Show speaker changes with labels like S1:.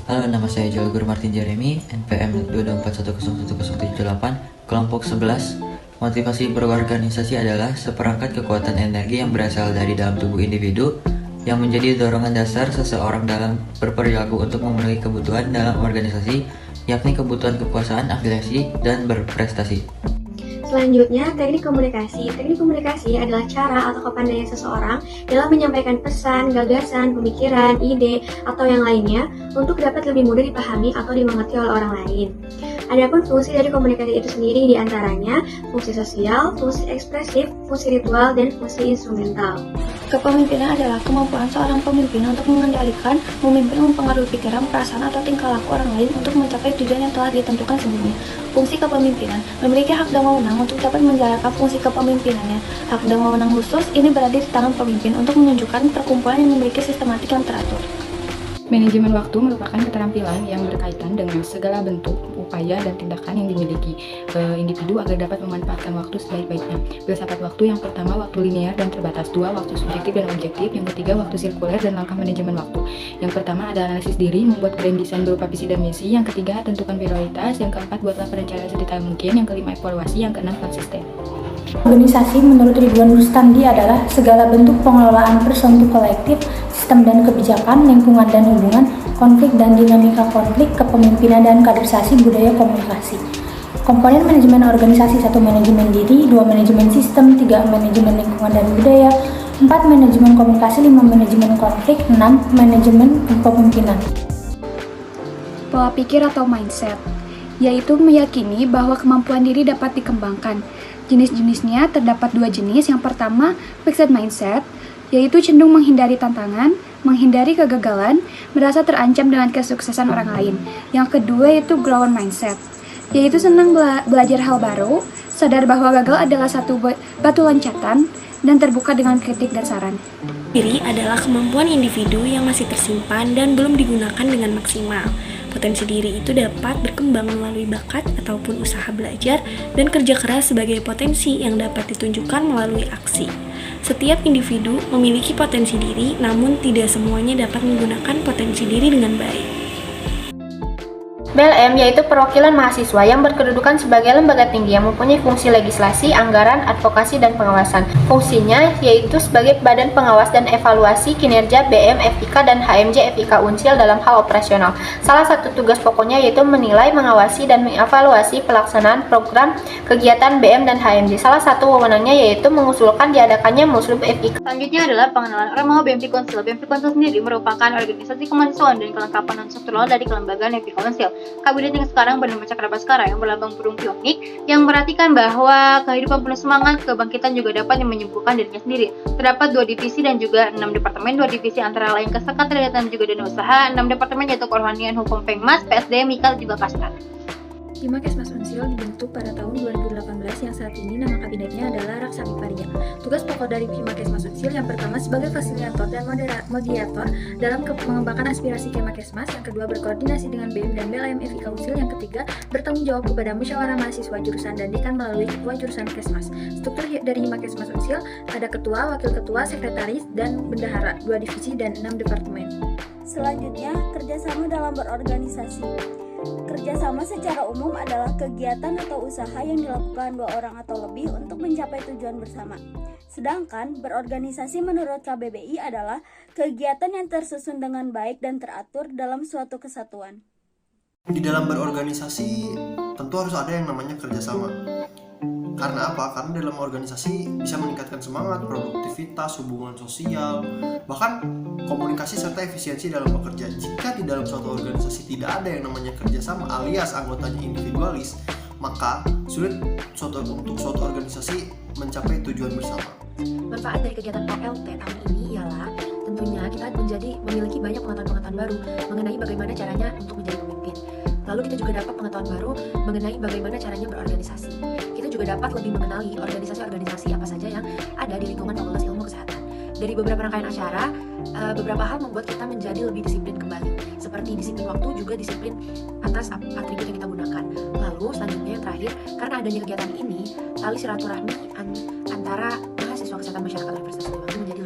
S1: Halo, nama saya Joel Guru Martin Jeremy, NPM 224101078, kelompok 11. Motivasi berorganisasi adalah seperangkat kekuatan energi yang berasal dari dalam tubuh individu yang menjadi dorongan dasar seseorang dalam berperilaku untuk memenuhi kebutuhan dalam organisasi, yakni kebutuhan kekuasaan, afiliasi, dan berprestasi.
S2: Selanjutnya, teknik komunikasi. Teknik komunikasi adalah cara atau kepandaian seseorang dalam menyampaikan pesan, gagasan, pemikiran, ide, atau yang lainnya untuk dapat lebih mudah dipahami atau dimengerti oleh orang lain. Adapun fungsi dari komunikasi itu sendiri diantaranya fungsi sosial, fungsi ekspresif, fungsi ritual, dan fungsi instrumental.
S3: Kepemimpinan adalah kemampuan seorang pemimpin untuk mengendalikan, memimpin, mempengaruhi pikiran, perasaan, atau tingkah laku orang lain untuk mencapai tujuan yang telah ditentukan sebelumnya. Fungsi kepemimpinan memiliki hak dan wewenang untuk dapat menjalankan fungsi kepemimpinannya. Hak dan wewenang khusus ini berada di tangan pemimpin untuk menunjukkan perkumpulan yang memiliki sistematik yang teratur.
S4: Manajemen waktu merupakan keterampilan yang berkaitan dengan segala bentuk, upaya, dan tindakan yang dimiliki individu agar dapat memanfaatkan waktu sebaik-baiknya. Filsafat waktu yang pertama, waktu linear dan terbatas. 2. Waktu subjektif dan objektif. Yang ketiga, waktu sirkuler dan langkah manajemen waktu. Yang pertama ada analisis diri, membuat grand design berupa visi dan misi. Yang ketiga, tentukan prioritas. Yang keempat, buatlah perencanaan sedetail mungkin. Yang kelima, evaluasi. Yang keenam, konsisten.
S3: Organisasi menurut Ridwan Rustandi adalah segala bentuk pengelolaan person to kolektif, sistem dan kebijakan, lingkungan dan hubungan, konflik dan dinamika konflik, kepemimpinan dan kaderisasi budaya komunikasi. Komponen manajemen organisasi: 1. Manajemen diri, 2. Manajemen sistem, 3. Manajemen lingkungan dan budaya, 4. Manajemen komunikasi, 5. Manajemen konflik, 6. Manajemen kepemimpinan.
S5: Pola pikir atau mindset, yaitu meyakini bahwa kemampuan diri dapat dikembangkan. Jenis-jenisnya terdapat 2 jenis. Yang pertama, fixed mindset, yaitu cenderung menghindari tantangan, menghindari kegagalan, merasa terancam dengan kesuksesan orang lain. Yang kedua yaitu growth mindset, yaitu senang belajar hal baru, sadar bahwa gagal adalah satu batu loncatan, dan terbuka dengan kritik dan saran.
S6: Diri adalah kemampuan individu yang masih tersimpan dan belum digunakan dengan maksimal. Potensi diri itu dapat berkembang melalui bakat ataupun usaha belajar dan kerja keras sebagai potensi yang dapat ditunjukkan melalui aksi. Setiap individu memiliki potensi diri, namun tidak semuanya dapat menggunakan potensi diri dengan baik.
S7: BLM yaitu perwakilan mahasiswa yang berkedudukan sebagai lembaga tinggi yang mempunyai fungsi legislasi, anggaran, advokasi, dan pengawasan. Fungsinya yaitu sebagai badan pengawas dan evaluasi kinerja BM, FIK, dan HMJ FIK Unsil dalam hal operasional. Salah satu tugas pokoknya yaitu menilai, mengawasi, dan mengevaluasi pelaksanaan program kegiatan BM dan HMJ. Salah satu wewenangnya yaitu mengusulkan diadakannya Muslim FIK.
S8: Selanjutnya adalah pengenalan orang BMP Konsil. BMP Konsil sendiri merupakan organisasi kemahasiswaan dan kelengkapan non-struktural dari kelembagaan FIK Konsil. Kabinet yang sekarang bernama Cakrabaskara yang berlambang burung pionik yang memperhatikan bahwa kehidupan penuh semangat, kebangkitan juga dapat menyembuhkan dirinya sendiri. Terdapat 2 divisi dan juga 6 departemen. 2 divisi antara lain Kesekretariatan dan juga Dunia Usaha. 6 departemen yaitu Kerohanian, Hukum, Pengmas, PSD, Mikal, juga Kastra.
S3: Himakesmas Unsil dibentuk pada tahun 2018 yang saat ini nama kabinetnya adalah Raksa Miparia. Tugas pokok dari Himakesmas Unsil yang pertama sebagai fasilitator dan moderator dalam mengembangkan aspirasi Himakesmas, yang kedua berkoordinasi dengan BEM dan BLM FIK Unsil, yang ketiga bertanggung jawab kepada musyawarah mahasiswa jurusan dan dekan melalui ketua jurusan Kesmas. Struktur dari Himakesmas Unsil ada ketua, wakil ketua, sekretaris, dan bendahara, 2 divisi dan 6 departemen.
S9: Selanjutnya, kerjasama dalam berorganisasi. Kerjasama secara umum adalah kegiatan atau usaha yang dilakukan 2 orang atau lebih untuk mencapai tujuan bersama. Sedangkan berorganisasi menurut KBBI adalah kegiatan yang tersusun dengan baik dan teratur dalam suatu kesatuan.
S10: Di dalam berorganisasi tentu harus ada yang namanya kerjasama. Karena apa? Karena dalam organisasi bisa meningkatkan semangat, produktivitas, hubungan sosial, bahkan komunikasi serta efisiensi dalam bekerja. Jika di dalam suatu organisasi tidak ada yang namanya kerjasama alias anggotanya individualis, maka sulit untuk suatu organisasi mencapai tujuan bersama.
S11: Manfaat dari kegiatan OLT tahun ini ialah tentunya kita memiliki banyak pengetahuan baru mengenai bagaimana caranya untuk menjadi pemimpin. Lalu kita juga dapat pengetahuan baru mengenai bagaimana caranya berorganisasi. Kita juga dapat lebih mengenali organisasi-organisasi apa saja yang ada di lingkungan Fakultas Ilmu Kesehatan. Dari beberapa rangkaian acara, beberapa hal membuat kita menjadi lebih disiplin kembali. Seperti disiplin waktu, juga disiplin atas atribut yang kita gunakan. Lalu selanjutnya yang terakhir, karena adanya kegiatan ini, tali silaturahmi antara mahasiswa kesehatan masyarakat Universitas Bandung menjadi